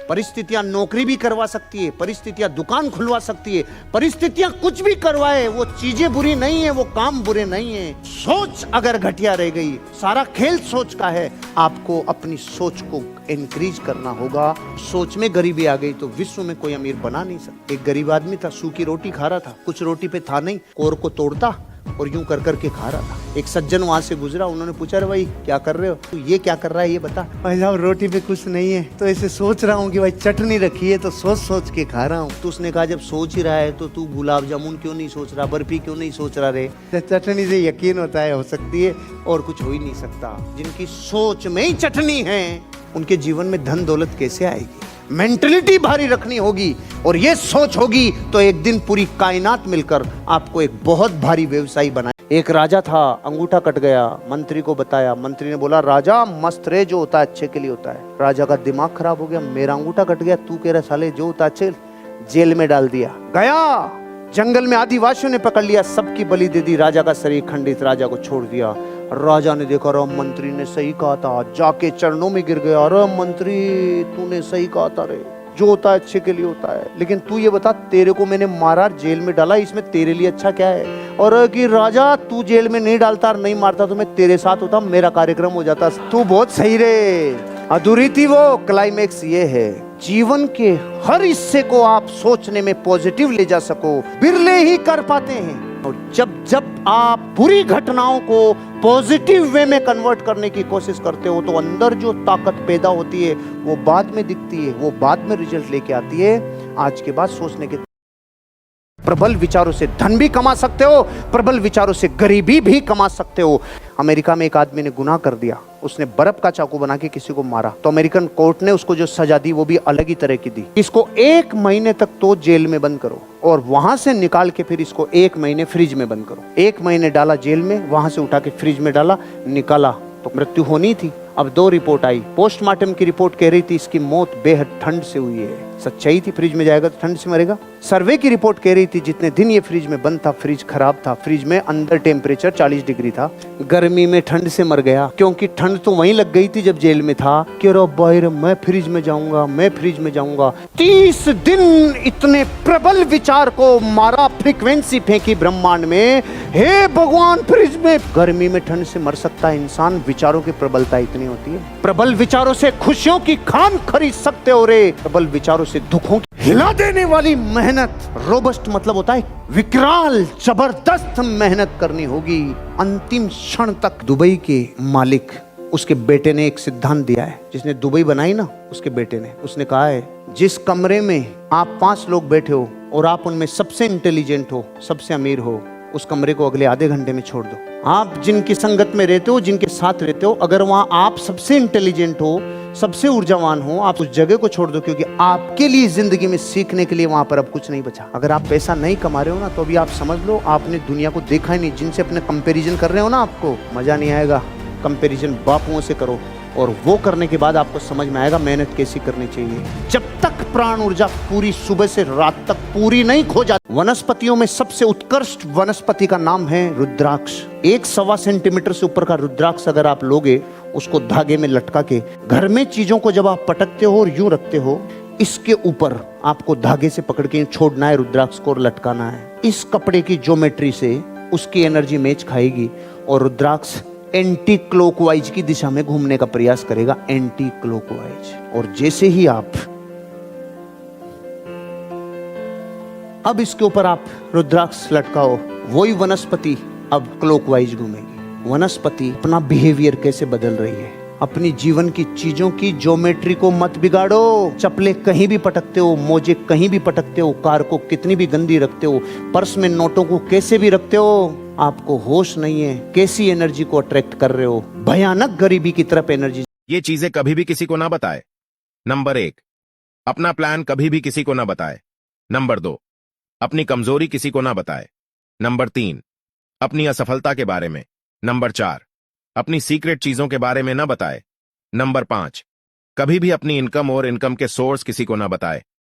परिस्थितियां नौकरी भी करवा सकती है, परिस्थितियां दुकान खुलवा सकती है, परिस्थितियां कुछ भी करवाए, वो चीजें बुरी नहीं है, वो काम बुरे नहीं है। सोच अगर घटिया रह गई, सारा खेल सोच का है। आपको अपनी सोच को इंक्रीज करना होगा। सोच में गरीबी आ गई तो विश्व में कोई अमीर बना नहीं सकता। एक गरीब आदमी था, सूखी रोटी खा रहा था, कुछ रोटी पे था नहीं, कोर को तोड़ता और यूं कर करके खा रहा था। एक सज्जन वहां से गुजरा, उन्होंने पूछा, अरे भाई क्या कर रहे हो, तू ये क्या कर रहा है, ये बता। भाई साहब रोटी पे कुछ नहीं है, तो ऐसे सोच रहा हूँ कि भाई चटनी रखी है तो सोच सोच के खा रहा हूँ। तो उसने कहा, जब सोच ही रहा है तो तू गुलाब जामुन क्यों नहीं सोच रहा, बर्फी क्यों नहीं सोच रहा रे। चटनी से यकीन होता है हो सकती है और कुछ हो ही नहीं सकता। जिनकी सोच में ही चटनी है उनके जीवन में धन दौलत कैसे आएगी। मेंटलिटी भारी रखनी होगी और ये सोच होगी तो एक दिन पूरी कायनात मिलकर आपको एक बहुत भारी व्यवसायी बनाए। एक राजा था, अंगूठा कट गया, मंत्री को बताया। मंत्री ने बोला, राजा मस्त रे, जो होता है अच्छे के लिए होता है। राजा का दिमाग खराब हो गया, मेरा अंगूठा कट गया, तू कह रहा साले जो होता अच्छे। जेल में डाल दिया। गया जंगल में आदिवासियों ने पकड़ लिया, सबकी बलि दे दी, राजा का शरीर खंडित, राजा को छोड़ दिया। राजा ने देखा, अरे मंत्री ने सही कहा था, जाके चरणों में गिर गया, अरे मंत्री तूने सही कहा था रे, जो होता है अच्छे के लिए होता है। लेकिन तू ये बता, तेरे को मैंने मारा, जेल में डाला, इसमें तेरे लिए अच्छा क्या है। और कि राजा तू जेल में नहीं डालता, नहीं मारता तो मैं तेरे साथ होता, मेरा कार्यक्रम हो जाता। तू बहुत सही रे। अधूरी थी वो। क्लाइमेक्स ये है, जीवन के हर हिस्से को आप सोचने में पॉजिटिव ले जा सको, बिरले ही कर पाते हैं। और जब जब आप बुरी घटनाओं को पॉजिटिव वे में कन्वर्ट करने की कोशिश करते हो तो अंदर जो ताकत पैदा होती है वो बाद में दिखती है, वो बाद में रिजल्ट लेके आती है। आज के बाद सोचने के प्रबल विचारों से धन भी कमा सकते हो, प्रबल विचारों से गरीबी भी कमा सकते हो। अमेरिका में एक आदमी ने गुनाह कर दिया, उसने बर्फ का चाकू बना के किसी को मारा, तो अमेरिकन कोर्ट ने उसको जो सजा दी वो भी अलग ही तरह की दी। इसको 1 महीने तक तो जेल में बंद करो और वहां से निकाल के फिर इसको 1 महीने फ्रिज में बंद करो। 1 महीने डाला जेल में, वहां से उठा के फ्रिज में डाला, निकाला तो मृत्यु होनी थी। अब 2 रिपोर्ट आई। पोस्टमार्टम की रिपोर्ट कह रही थी इसकी मौत बेहद ठंड से हुई है। सच्चाई थी, फ्रिज में जाएगा तो ठंड से मरेगा। सर्वे की रिपोर्ट कह रही थी जितने दिन ये फ्रिज में बंद था, फ्रिज खराब था, फ्रिज में अंदर टेम्परेचर 40 डिग्री था, गर्मी में ठंड से मर गया। क्योंकि ठंड तो वहीं लग गई थी जब जेल में था कि रो बाहर मैं फ्रिज में जाऊंगा, मैं फ्रिज में जाऊंगा। 30 दिन इतने प्रबल विचार को मारा, फ्रीक्वेंसी फेंकी ब्रह्मांड में। हे भगवान, फ्रिज में गर्मी में ठंड से मर सकता है इंसान, विचारों की प्रबलता इतनी होती है। प्रबल विचारों से खुशियों की खान खरीद सकते हो रे, प्रबल विचारों से दुखों की हिला देने वाली मेहनत। रोबस्ट मतलब होता है विकराल, जबरदस्त मेहनत करनी होगी अंतिम क्षण तक। दुबई के मालिक, उसके बेटे ने एक सिद्धांत दिया है, जिसने दुबई बनाई ना, उसके बेटे ने, उसने कहा है जिस कमरे में आप 5 लोग बैठे हो और आप उनमें सबसे इंटेलिजेंट हो, सबसे अमीर हो, उस कमरे को अगले आधे घंटे में छोड़ दो। आप जिनकी संगत में रहते हो, जिनके साथ रहते हो, अगर वहां आप सबसे इंटेलिजेंट हो, सबसे ऊर्जावान हो, आप उस जगह को छोड़ दो, क्योंकि आपके लिए जिंदगी में सीखने के लिए वहां पर अब कुछ नहीं बचा। अगर आप पैसा नहीं कमा रहे हो ना, तो अभी आप समझ लो आपने दुनिया को देखा ही नहीं। जिनसे अपने कंपैरिजन कर रहे हो ना, आपको मजा नहीं आएगा। कंपैरिजन बापुओं से करो और वो करने के बाद आपको समझ में आएगा मेहनत कैसी करनी चाहिए। जब तक प्राण ऊर्जा पूरी सुबह से रात तक पूरी नहीं खो जाती। वनस्पतियों में सबसे उत्कृष्ट वनस्पति का नाम है रुद्राक्ष। 1.25 सेंटीमीटर से ऊपर का रुद्राक्ष अगर आप लोगे, उसको धागे में लटका के घर में चीजों को जब आप पटकते हो और यूं रखते हो, इसके ऊपर आपको धागे से पकड़ के छोड़ना है रुद्राक्ष को और लटकाना है। इस कपड़े की ज्योमेट्री से उसकी एनर्जी मैच खाएगी और रुद्राक्ष एंटी क्लॉकवाइज की दिशा में घूमने का प्रयास करेगा, एंटी क्लॉकवाइज। और जैसे ही आप अब इसके ऊपर आप रुद्राक्ष लटकाओ, वही वनस्पति अब क्लॉकवाइज घूमेगी। वनस्पति अपना बिहेवियर कैसे बदल रही है। अपनी जीवन की चीजों की ज्योमेट्री को मत बिगाड़ो। चप्पलें कहीं भी पटकते हो, मोजे कहीं भी पटकते हो, कार को कितनी भी गंदी रखते हो, पर्स में नोटों को कैसे भी रखते हो, आपको होश नहीं है कैसी एनर्जी को अट्रैक्ट कर रहे हो। भयानक गरीबी की तरफ एनर्जी। ये चीजें कभी भी किसी को ना बताए। नंबर 1, अपना प्लान कभी भी किसी को ना बताए। नंबर 2, अपनी कमजोरी किसी को ना बताए। नंबर 3, अपनी असफलता के बारे में। नंबर 4, अपनी सीक्रेट चीजों के बारे में ना बताए। नंबर 5, कभी भी अपनी इनकम और इनकम के सोर्स किसी को ना बताए।